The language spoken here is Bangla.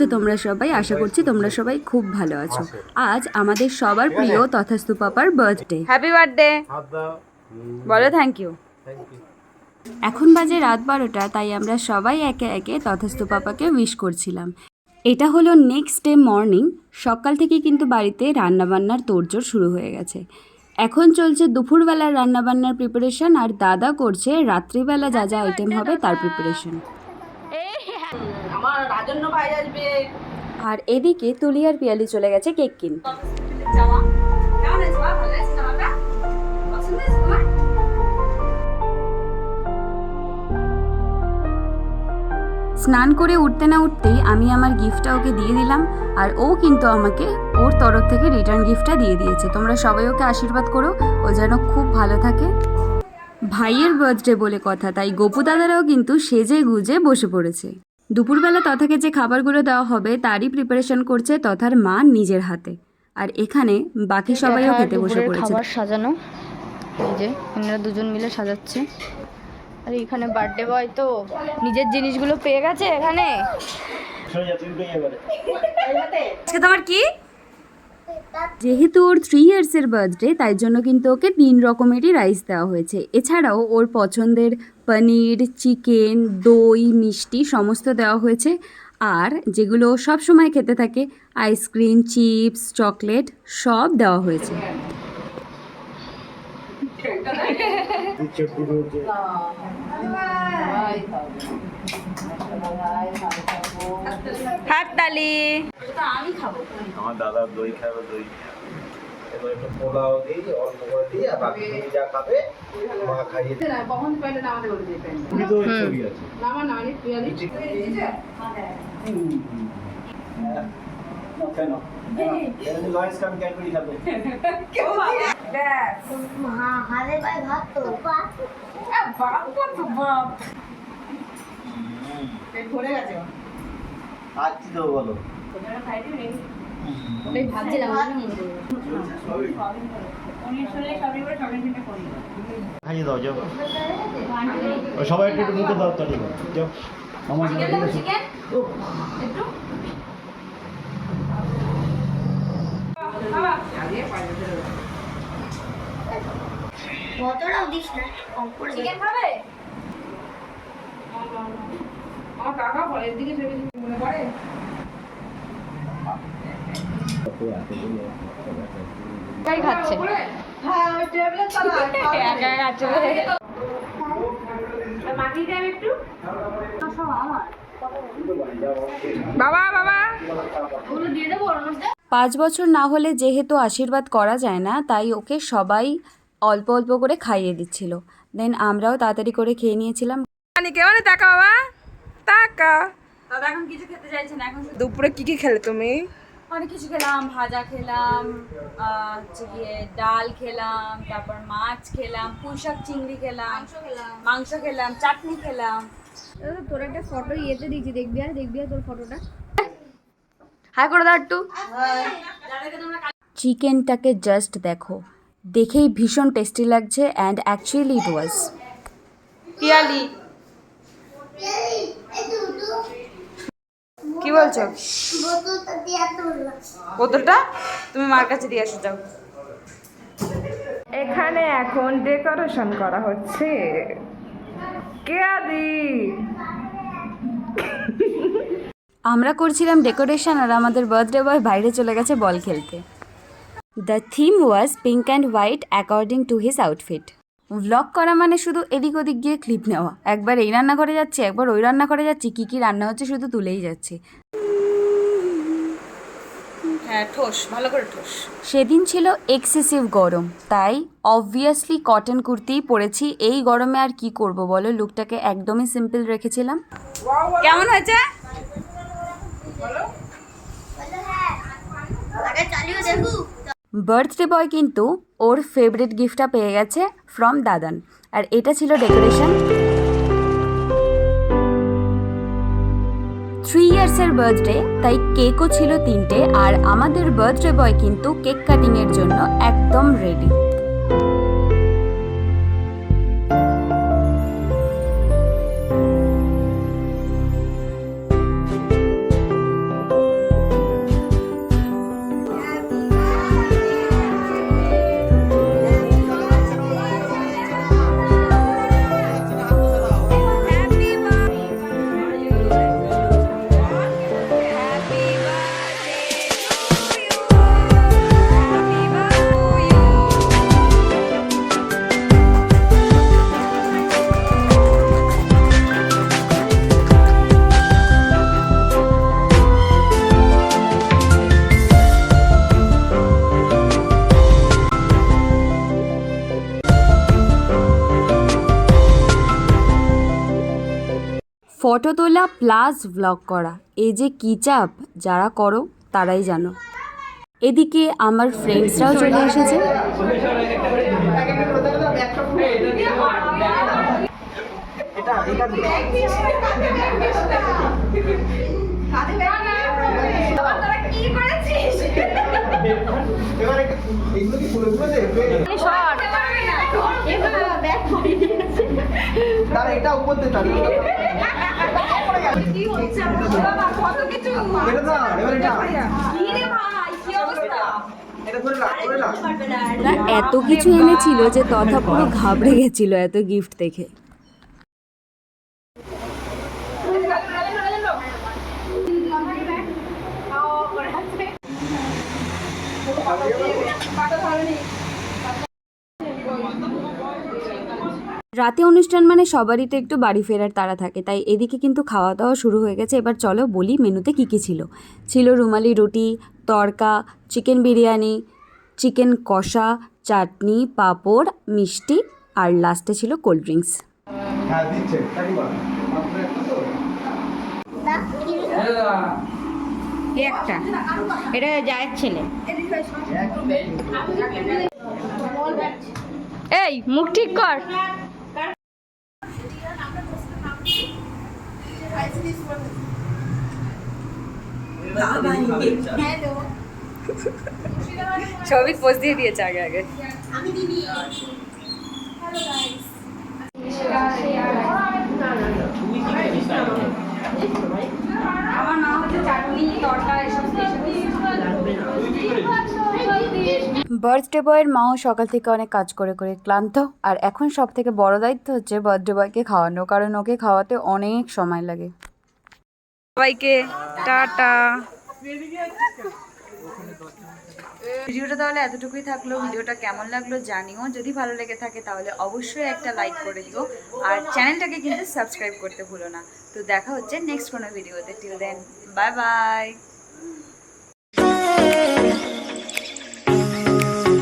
আছো তোমরা সবাই? আশা করছি তোমরা সবাই খুব ভালো আছো। আজ আমাদের সবার প্রিয় তথাস্তু পাপার বার্থডে। হ্যাপি বার্থডে বলো। Thank you. এখন বাজে রাত 12টা, তাই আমরা সবাই একে একে তথাস্তু পাপাকে উইশ করছিলাম। এটা হলো নেক্সট ডে মর্নিং। সকাল থেকে কিন্তু বাড়িতে রান্নাবান্নার তোড়জোড় শুরু হয়ে গেছে। এখন চলছে দুপুরবেলার রান্নাবান্নার প্রিপারেশন, আর দাদা করছে রাত্রিবেলা যা যা আইটেম হবে তার প্রিপারেশন। আর এদিকে তুলি আর পিয়ালি চলে গেছে কেক কিনতে। স্নান করে উঠতে না উঠতেই আমি আমার গিফটটা ওকে দিয়ে দিলাম, আর ও কিন্তু আমাকে ওর তরফ থেকে রিটার্ন গিফটটা দিয়ে দিয়েছে। তোমরা সবাই ওকে আশীর্বাদ করো, ও যেন খুব ভালো থাকে। ভাইয়ের বার্থডে বলে কথা, তাই গোপু দাদারাও কিন্তু সেজে গুজে বসে পড়েছে। দুপুরবেলা তথাকে যে খাবারগুলো দেওয়া হবে তারই প্রিপারেশন করছে তথার মা নিজের হাতে। আর এখানে বাকি সবাইও খেতে বসে পড়েছে। খাবার সাজানো, এই যে এনারা দুজন মিলে সাজাচ্ছে। আর এখানে বার্থডে বয় তো নিজের জিনিসগুলো পেয়ে গেছে এখানে। তোমার কি? যেহেতু ওর 3 ইয়ার্সের বার্থডে, তাই জন্য কিন্তু ওকে 3 রকমেরই রাইস দেওয়া হয়েছে। এছাড়াও ওর পছন্দের পনির, চিকেন, দই, মিষ্টি সমস্ত দেওয়া হয়েছে। আর যেগুলো সব সময় খেতে থাকে, আইসক্রিম, চিপস, চকলেট সব দেওয়া হয়েছে। হাততালি। আমি খাবো। আমার দাদা দই খাবে, দই এবার একটু পোলাও দিই, অল্প করে দিই, আর বাকি যা খাবে মা খাইয়ে দেয়। কখন পাইলে না আমাদের বলে দিবেন। তুমি তো ছবি আছে না আমার না, আমি পিয়ালি কেন এর লয়েস কাম ক্যাডবেরি খাবে কেউ দেখ মা হালে ভাই ভাত তো বাপ তো বাপ পেট ভরে গেছে। আজ কি দেবো বলো? তোমরা খাই দিও নি। ওই ভাবছিলাম আমি মনে করব উনি শুনে সবই করে সবাইকে করি খাইয়ে দাও যাও। ওই সবাই একটু মুখে দাও তালি যাও। আমার চিকেন একটু কতটাও দিস না, কম করে চিকেন খাবে। আমার কাকা পরের দিকে ভেবে মনে পড়ে। তাই খাচ্ছে। হ্যাঁ ওই টেবিলে চালা একা একা আছে। মাটি দেব একটু। সব আমার বাবা বাবা ওগুলো দিয়ে দেবো ওর মধ্যে। 5 বছর না হলে যেহেতু আশীর্বাদ করা যায় না, তাই ওকে সবাই অল্প অল্প করে খাইয়ে দিচ্ছিল। দেন আমরাও তাড়াতাড়ি করে খেয়ে নিয়েছিলাম। কেমন টাকা বাবা টাকা দাদা এখন কিছু খেতে চাইছে না। এখন দুপুরে কি কি খেলে তুমি? অনেক কিছু খেলাম, ভাজা খেলাম, হচ্ছে গিয়ে ডাল খেলাম, তারপর মাছ খেলাম, পুঁইশাক চিংড়ি খেলাম, মাংস খেলাম, চাটনি খেলাম। তোর একটা ফটো ইয়েতে দিয়েছি, দেখবি আর তোর ফটোটা। হাই করে দাও একটু। চিকেনটাকে জাস্ট দেখো, দেখেই ভীষণ টেস্টি লাগছে, অ্যান্ড অ্যাকচুয়ালি ইট ওয়াজ। পিয়ালি কি বলছো? বোতলটা তুমি মার কাছে দিয়ে আসো যাও। এখানে এখন ডেকোরেশন করা হচ্ছে। কে আদি? আমরা করছিলাম ডেকোরেশন, আর আমাদের বার্থডে বয় বাইরে চলে গেছে বল খেলতে। The theme was pink and white according to his outfit. Vlog করা মানে শুধু এদিক ওদিক গিয়ে ক্লিপ নেওয়া। একবার এই রান্নাঘরে যাচ্ছি, একবার ওই রান্নাঘরে যাচ্ছি, কী কী রান্না হচ্ছে শুধু তুলেই যাচ্ছি। হ্যাঁ ঠোস, ভালো করে ঠোস। সেদিন ছিল এক্সেসিভ গরম, তাই অবভিয়াসলি কটন কুর্তিই পরেছি। এই গরমে আর কি করব বলো, লুকটাকে একদমই সিম্পল রেখেছিলাম। কেমন হয়েছে? বার্থডে বয় কিন্তু ওর ফেভারিট গিফটটা পেয়ে গেছে ফ্রম দাদান, আর এটা ছিল ডেকোরেশন। 3 ইয়ার্সের বার্থডে, তাই কেকও ছিল 3টে, আর আমাদের বার্থডে বয় কিন্তু কেক কাটিংয়ের জন্য একদম রেডি। ফটো তোলা প্লাস ভ্লগ করা, এই যে কী চাপ, যারা করো তারাই জানো। এদিকে আমার ফ্রেন্ডসরাও চলে এসেছে। ওরা এত কিছু এনেছিল যে তথা পুরো ঘাবড়ে গেছিল এত গিফট দেখে। রাতে অনুষ্ঠান মানে সবারই তো একটু বাড়ি ফেরার তাড়া থাকে, তাই এদিকে কিন্তু খাওয়া দাওয়া শুরু হয়ে গেছে। এবার চলো বলি মেনুতে কী কী ছিল। ছিল রুমালি রুটি, তড়কা, চিকেন বিরিয়ানি, চিকেন কষা, চাটনি, পাঁপড়, মিষ্টি আর লাস্টে ছিল কোল্ড ড্রিঙ্কস। একটা এটা জায়ের ছেলে। এই মুখ ঠিক কর। সবই পোস্ট দিয়ে দিয়েছে আগে আগে। আমার মা হচ্ছে চাটনি, তড়কা এসব বার্থডে বয়ের মাও সকাল থেকে অনেক কাজ করে করে ক্লান্ত, আর এখন সব থেকে বড় দায়িত্ব হচ্ছে বার্থডে বয়কে খাওয়ানো, কারণ ওকে খাওয়াতে অনেক সময় লাগে। সবাইকে টাটা। ভিডিওটা তাহলে এতটুকুই থাকলো। ভিডিওটা কেমন লাগলো জানিও, যদি ভালো লেগে থাকে তাহলে অবশ্যই একটা লাইক করে দিও, আর চ্যানেলটাকে কিন্তু সাবস্ক্রাইব করতে ভুলো না। তো দেখা হচ্ছে নেক্সট কোনো ভিডিওতে। Till then bye by.